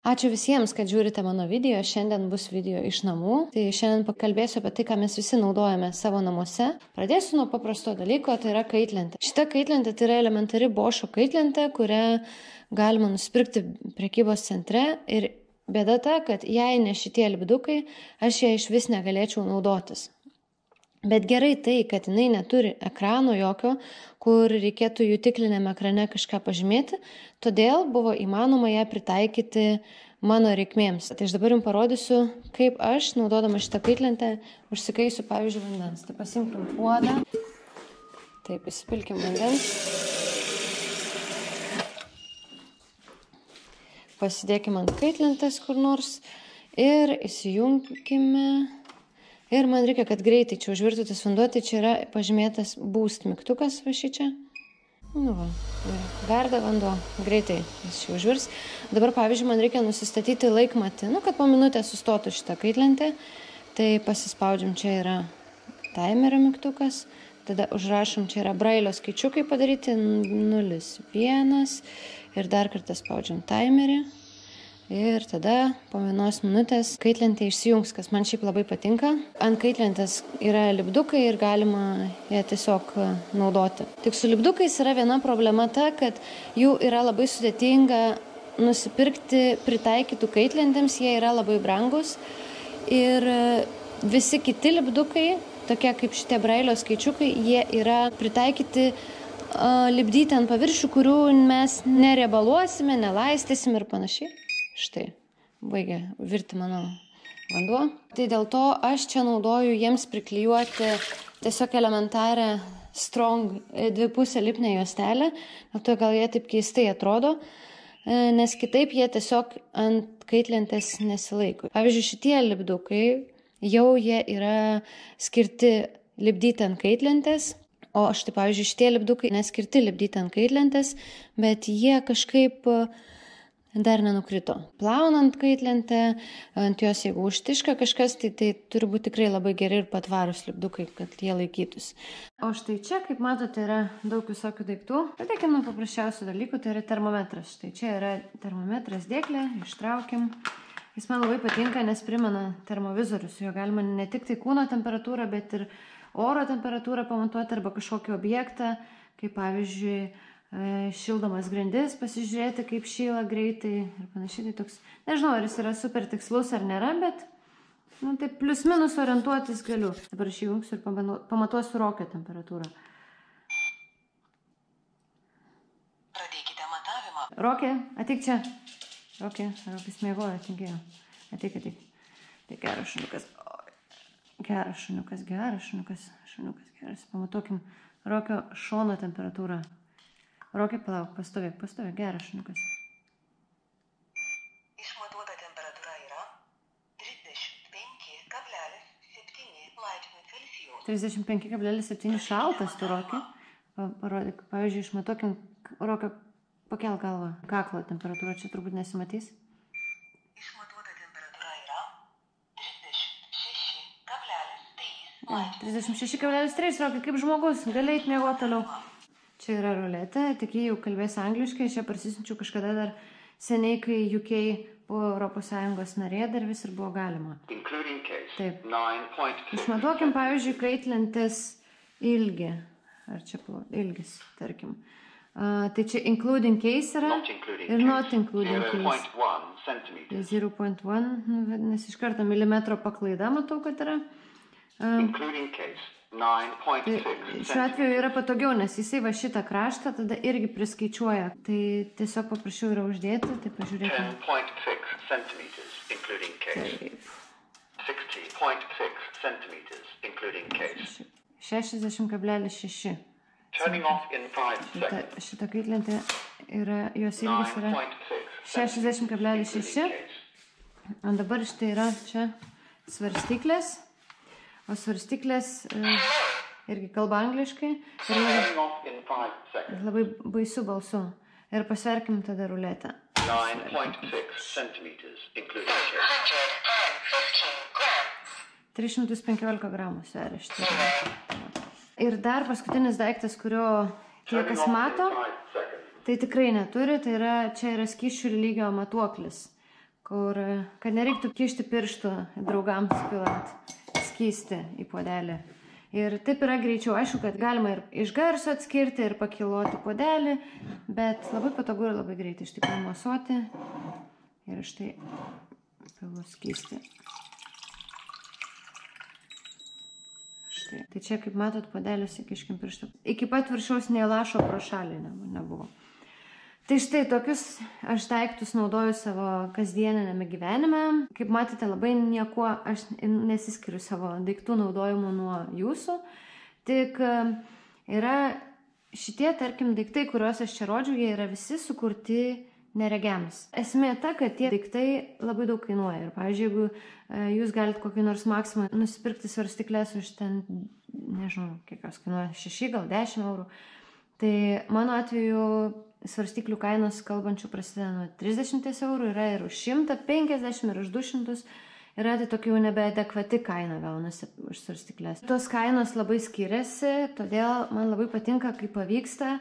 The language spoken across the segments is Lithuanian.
Ačiū visiems, kad žiūrite mano video. Šiandien bus video iš namų. Tai šiandien pakalbėsiu apie tai, ką mes visi naudojame savo namuose. Pradėsiu nuo paprasto dalyko, tai yra kaitlentė. Šita kaitlentė tai yra elementari Bosch'o kaitlentė, kurią galima nusipirkti prekybos centre. Ir bėda ta, kad jei ne šitie lipdukai, aš ją iš vis negalėčiau naudotis. Bet gerai tai, kad jinai neturi ekrano jokio, kur reikėtų jutiklinėme ekrane kažką pažymėti, todėl buvo įmanoma ją pritaikyti mano reikmėms. Tai aš dabar jums parodysiu, kaip aš, naudodama šitą kaitlentę, užsikaisiu, pavyzdžiui, vandens. Tai pasimkim puodą, taip, įsipilkim vandens, pasidėkim ant kaitlentės kur nors ir įsijungkime. Ir man reikia, kad greitai čia užvirtų tas vanduo, tai čia yra pažymėtas boost mygtukas va šičia. Nu va, verda vanduo, greitai jis čia užvirs. Dabar, pavyzdžiui, man reikia nusistatyti laikmatį, kad po minutę sustotų šitą kaitlentę. Tai pasispaudžiam, čia yra timerio mygtukas, tada užrašom, čia yra brailio skaičiukai padaryti, 0, 1 ir dar kartą spaudžiam timerį. Ir tada po 1 minutės kaitlentė išsijungs, kas man šiaip labai patinka. Ant kaitlentės yra lipdukai ir galima ją tiesiog naudoti. Tik su lipdukais yra viena problema ta, kad jų yra labai sudėtinga nusipirkti pritaikytų kaitlentėms, jie yra labai brangus. Ir visi kiti lipdukai, tokie kaip šitie brailio skaičiukai, jie yra pritaikyti lipdyti ant paviršių, kurių mes neriebaluosime, nelaistysime ir panašiai. Štai, baigia virti mano vanduo. Tai dėl to aš čia naudoju jiems priklijuoti tiesiog elementarę strong dvipusę lipnę juostelę. Dėl to gal jie taip keistai atrodo, nes kitaip jie tiesiog ant kaitlentės nesilaiko. Pavyzdžiui, šitie lipdukai jau jie yra skirti lipdyti ant kaitlentės. O štai, pavyzdžiui, šitie lipdukai neskirti lipdyti ant kaitlentės, bet jie kažkaip dar nenukrito. Plaunant kaitlentę, ant jos jeigu užtiška kažkas, tai turi būti tikrai labai geri ir patvarūs lipdukai, kad jie laikytųsi. O štai čia, kaip matote, yra daug visokių daiktų. Pradėkim nuo paprasčiausių dalykų, tai yra termometras. Štai čia yra termometras dėklė, ištraukim. Jis man labai patinka, nes primena termovizorius. Jo galima ne tik tai kūno temperatūrą, bet ir oro temperatūrą pamatuoti arba kažkokį objektą, kaip pavyzdžiui šildomas grindis, pasižiūrėti, kaip šyla greitai ir panašiai. Tai toks, nežinau, ar jis yra super tikslus ar nėra, bet tai plius minus orientuotis galiu. Dabar aš įjungsiu ir pamatuosiu Rokio temperatūrą. Pradėkite matavimą. Rokė, ateik čia. Rokis miegoja, tingėjo. Ateik. Tai geras šuniukas. Geras šuniukas geras. Pamatuokim Rokio šono temperatūrą. Rokė, palauk, pastovėk, geras šuniukas. Išmatuota temperatūra yra 35,7 laipsnių Celsijaus. 35,7 šaltas tu, Rokė. Parodyk, pavyzdžiui, išmatuokim Rokio, pakel galvą. Kaklo temperatūra čia turbūt nesimatys. Išmatuota temperatūra yra 36,3 laipsnių. 36,3, Rokė, kaip žmogus, gali eit miegoti toliau. Čia yra ruletė, tik jį jau kalbės angliškai, aš ją parsisinčiau kažkada dar seniai, kai UK buvo ES narė, dar vis ir buvo galima. Taip. Išmatuokim, pavyzdžiui, kaitlentės ilgį. Ar čia ilgis, tarkim. Tai čia including case yra ir not including case. 0,1, nes iš karto milimetro paklaida matau, kad yra. Including case. 9.6 šiuo atveju yra patogiau, nes jisai va šitą kraštą tada irgi priskaičiuoja. Tai tiesiog paprašiau yra uždėti, tai pažiūrėkime. 10.6 centimeters including case. 60.6 centimeters including case. 60,6. Turning off in 5 seconds. Šita kaitlentė yra, jos ilgis yra 60,6. O dabar štai yra čia svarstyklės. O svarstyklės irgi kalba angliškai ir labai baisių balsų. Ir pasverkim tada ruletę. 9.6 centimeters including case. 315 gramų sveria šitą. Ir dar paskutinis daiktas, kurio tie, kas mato, tai tikrai neturi, tai yra, čia yra skysčių lygio matuoklis, kad nereiktų kišti pirštų draugams pilant skystį į puodelį. Ir taip yra greičiau. Aišku, kad galima ir iš garso atskirti ir pakiloti puodelį, bet labai patogu ir labai greitai iš tikrųjų mosuoti. Ir štai pilu skystį. Štai. Tai čia, kaip matot, puodelis įkiškim pirštą. Iki pat viršaus nei lašo pro šalį nebuvo. Tai štai tokius aš daiktus naudoju savo kasdieniniame gyvenime. Kaip matėte, labai niekuo aš nesiskiriu savo daiktų naudojimu nuo jūsų. Tik yra šitie, tarkim, daiktai, kuriuos aš čia rodžiu, jie yra visi sukurti neregiams. Esmė ta, kad tie daiktai labai daug kainuoja. Ir, pavyzdžiui, jeigu jūs galite kokį nors Maximą nusipirkti svarstyklės už ten, nežinau, kiek jos kainuoja, 6, gal 10 eurų, tai mano atveju svarstyklių kainos kalbančių prasideda nuo 30 eurų, yra ir už 150, ir už 200, yra tai tokia jau nebeadekvati kaina gaunasi už svarstyklės. Tos kainos labai skiriasi, todėl man labai patinka, kai pavyksta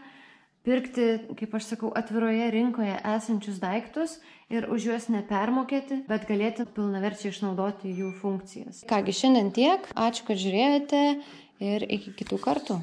pirkti, kaip aš sakau, atviroje rinkoje esančius daiktus ir už juos nepermokėti, bet galėti pilnaverčiai išnaudoti jų funkcijas. Kągi, šiandien tiek. Ačiū, kad žiūrėjote ir iki kitų kartų.